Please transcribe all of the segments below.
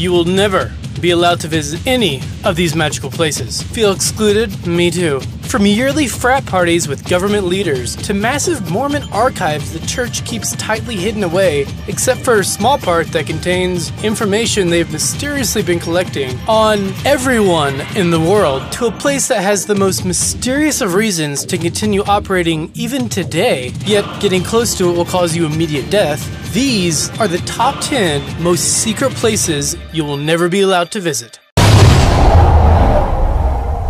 You will never be allowed to visit any of these magical places. Feel excluded? Me too. From yearly frat parties with government leaders to massive Mormon archives the church keeps tightly hidden away, except for a small part that contains information they've mysteriously been collecting on everyone in the world, to a place that has the most mysterious of reasons to continue operating even today, yet getting close to it will cause you immediate death. These are the top 10 most secret places you will never be allowed to visit.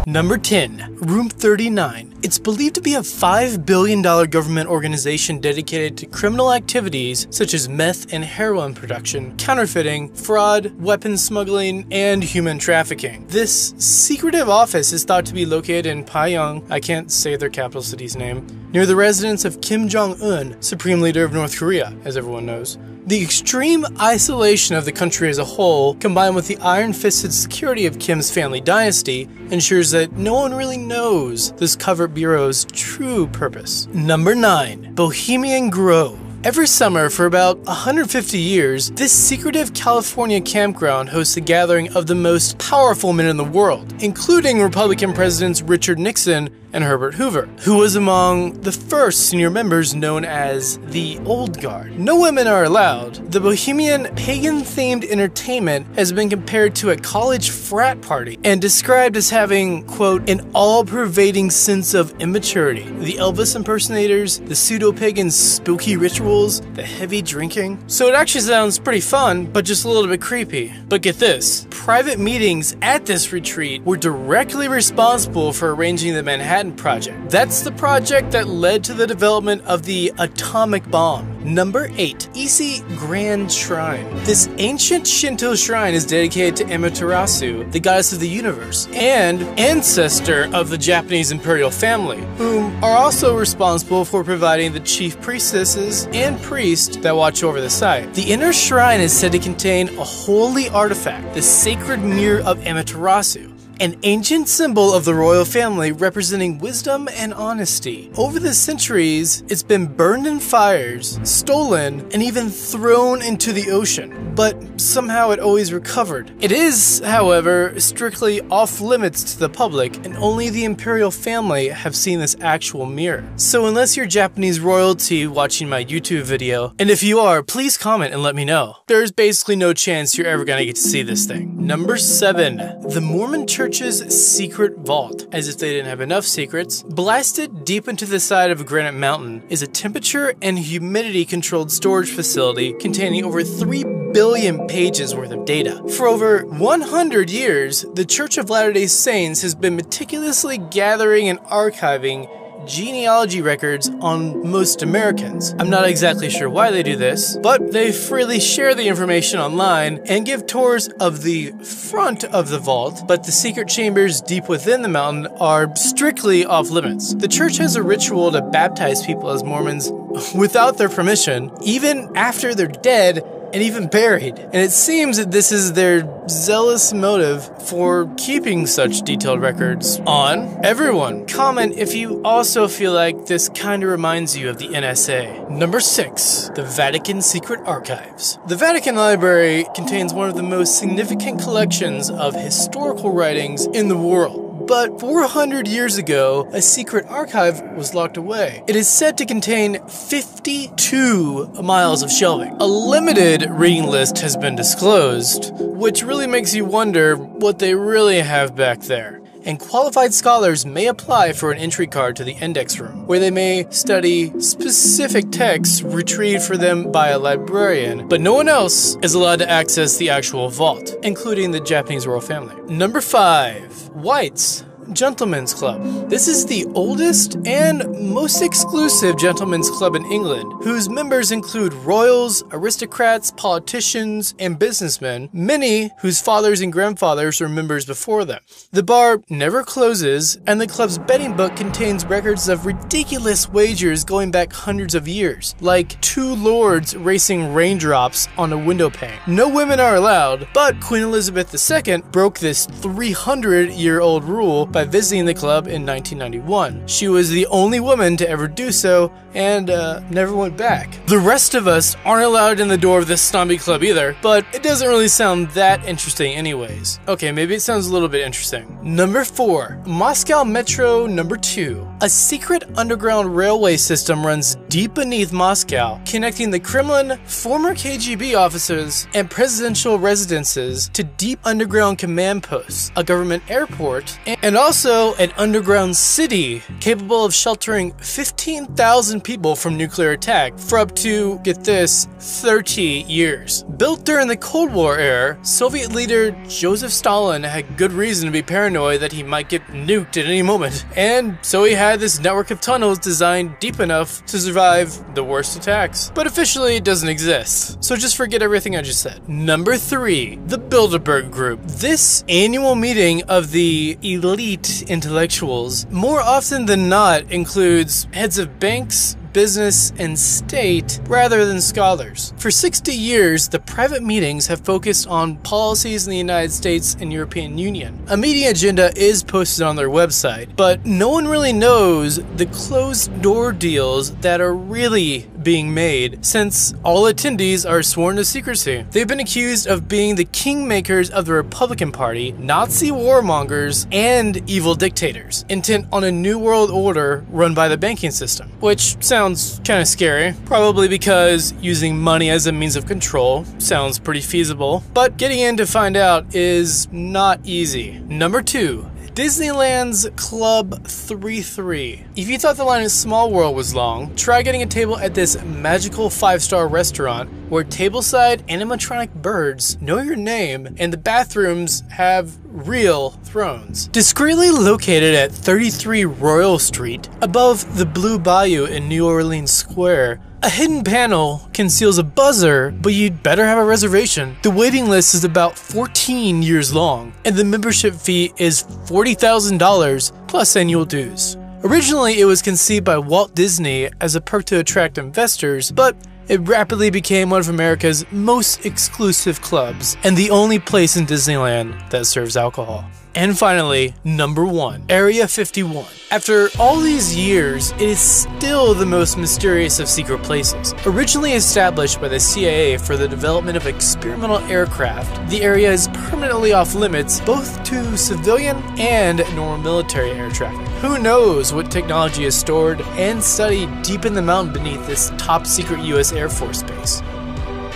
Number 10. Room 39. It's believed to be a $5 billion government organization dedicated to criminal activities such as meth and heroin production, counterfeiting, fraud, weapons smuggling, and human trafficking. This secretive office is thought to be located in Pyongyang, I can't say their capital city's name, near the residence of Kim Jong-un, Supreme Leader of North Korea, as everyone knows. The extreme isolation of the country as a whole, combined with the iron-fisted security of Kim's family dynasty, ensures that no one really knows this covert bureau's true purpose. Number 9. Bohemian Grove. Every summer for about 150 years, this secretive California campground hosts a gathering of the most powerful men in the world, including Republican Presidents Richard Nixon and Herbert Hoover, who was among the first senior members known as the Old Guard. No women are allowed. The Bohemian pagan-themed entertainment has been compared to a college frat party and described as having, quote, an all-pervading sense of immaturity. The Elvis impersonators, the pseudo-pagan spooky rituals, the heavy drinking. So it actually sounds pretty fun, but just a little bit creepy. But get this, private meetings at this retreat were directly responsible for arranging the Manhattan Project. That's the project that led to the development of the atomic bomb. Number 8. Ise Grand Shrine. This ancient Shinto shrine is dedicated to Amaterasu, the goddess of the universe, and ancestor of the Japanese imperial family, whom are also responsible for providing the chief priestesses and priests that watch over the site. The inner shrine is said to contain a holy artifact, the sacred mirror of Amaterasu, an ancient symbol of the royal family representing wisdom and honesty. Over the centuries, it's been burned in fires, stolen, and even thrown into the ocean, but somehow it always recovered. It is, however, strictly off-limits to the public, and only the imperial family have seen this actual mirror. So unless you're Japanese royalty watching my YouTube video, and if you are, please comment and let me know. There's basically no chance you're ever gonna get to see this thing. Number 7. The Mormon Church's secret vault. As if they didn't have enough secrets, blasted deep into the side of a granite mountain is a temperature and humidity controlled storage facility containing over 3 billion pages worth of data. For over 100 years, the Church of Latter-day Saints has been meticulously gathering and archiving genealogy records on most Americans. I'm not exactly sure why they do this, but they freely share the information online and give tours of the front of the vault, but the secret chambers deep within the mountain are strictly off limits. The church has a ritual to baptize people as Mormons without their permission, even after they're dead and even buried. And it seems that this is their zealous motive for keeping such detailed records on everyone. Comment if you also feel like this kind of reminds you of the NSA. Number 6. The Vatican Secret Archives. The Vatican Library contains one of the most significant collections of historical writings in the world. But 400 years ago, a secret archive was locked away. It is said to contain 52 miles of shelving. A limited reading list has been disclosed, which really makes you wonder what they really have back there. And qualified scholars may apply for an entry card to the index room, where they may study specific texts retrieved for them by a librarian, but no one else is allowed to access the actual vault, including the Japanese royal family. Number 5. White's Gentlemen's Club. This is the oldest and most exclusive gentlemen's club in England, whose members include royals, aristocrats, politicians, and businessmen, many whose fathers and grandfathers were members before them. The bar never closes, and the club's betting book contains records of ridiculous wagers going back hundreds of years, like 2 lords racing raindrops on a window pane. No women are allowed, but Queen Elizabeth II broke this 300-year-old rule by visiting the club in 1991. She was the only woman to ever do so, and never went back. The rest of us aren't allowed in the door of this snobby club either, but it doesn't really sound that interesting anyways. Okay, maybe it sounds a little bit interesting. Number 4. Moscow Metro Number 2. A secret underground railway system runs deep beneath Moscow, connecting the Kremlin, former KGB offices, and presidential residences to deep underground command posts, a government airport, and also an underground city capable of sheltering 15,000 people from nuclear attack for up to, get this, 30 years. Built during the Cold War era, Soviet leader Joseph Stalin had good reason to be paranoid that he might get nuked at any moment, and so he had this network of tunnels designed deep enough to survive the worst attacks. But officially it doesn't exist, so just forget everything I just said. Number 3. The Bilderberg Group. This annual meeting of the elite intellectuals more often than not includes heads of banks, business, and state rather than scholars. For 60 years, the private meetings have focused on policies in the United States and European Union. A meeting agenda is posted on their website, but no one really knows the closed-door deals that are really being made, since all attendees are sworn to secrecy. They've been accused of being the kingmakers of the Republican Party, Nazi warmongers, and evil dictators, intent on a new world order run by the banking system, which sounds kind of scary, probably because using money as a means of control sounds pretty feasible, but getting in to find out is not easy. Number 2. Disneyland's Club 33. If you thought the line at Small World was long, try getting a table at this magical 5-star restaurant where tableside animatronic birds know your name and the bathrooms have real thrones. Discreetly located at 33 Royal Street, above the Blue Bayou in New Orleans Square, a hidden panel conceals a buzzer, but you'd better have a reservation. The waiting list is about 14 years long, and the membership fee is $40,000 plus annual dues. Originally, it was conceived by Walt Disney as a perk to attract investors, but it rapidly became one of America's most exclusive clubs, and the only place in Disneyland that serves alcohol. And finally, number 1, Area 51. After all these years, it is still the most mysterious of secret places. Originally established by the CIA for the development of experimental aircraft, the area is permanently off limits both to civilian and normal military air traffic. Who knows what technology is stored and studied deep in the mountain beneath this top secret US Air Force base.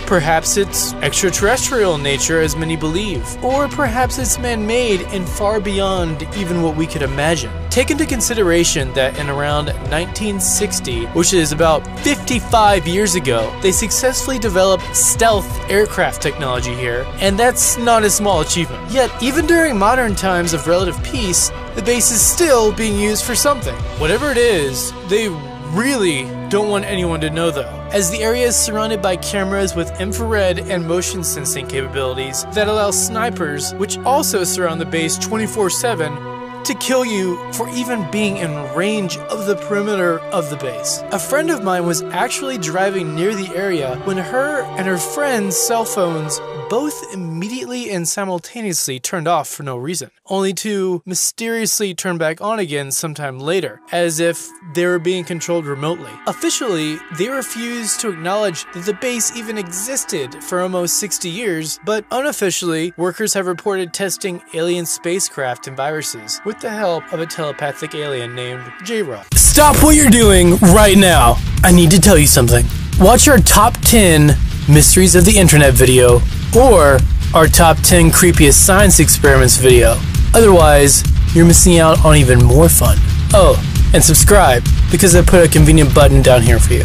Perhaps it's extraterrestrial in nature, as many believe, or perhaps it's man-made and far beyond even what we could imagine. Take into consideration that in around 1960, which is about 55 years ago, they successfully developed stealth aircraft technology here, and that's not a small achievement. Yet, even during modern times of relative peace, the base is still being used for something. Whatever it is, they really don't want anyone to know though, as the area is surrounded by cameras with infrared and motion sensing capabilities that allow snipers, which also surround the base 24/7, to kill you for even being in range of the perimeter of the base. A friend of mine was actually driving near the area when her and her friend's cell phones both immediately and simultaneously turned off for no reason, only to mysteriously turn back on again sometime later, as if they were being controlled remotely. Officially, they refused to acknowledge that the base even existed for almost 60 years, but unofficially, workers have reported testing alien spacecraft and viruses with the help of a telepathic alien named J-Rock. Stop what you're doing right now! I need to tell you something. Watch our top 10 Mysteries of the Internet video, or our top 10 creepiest science experiments video. Otherwise, you're missing out on even more fun. Oh, and subscribe, because I put a convenient button down here for you.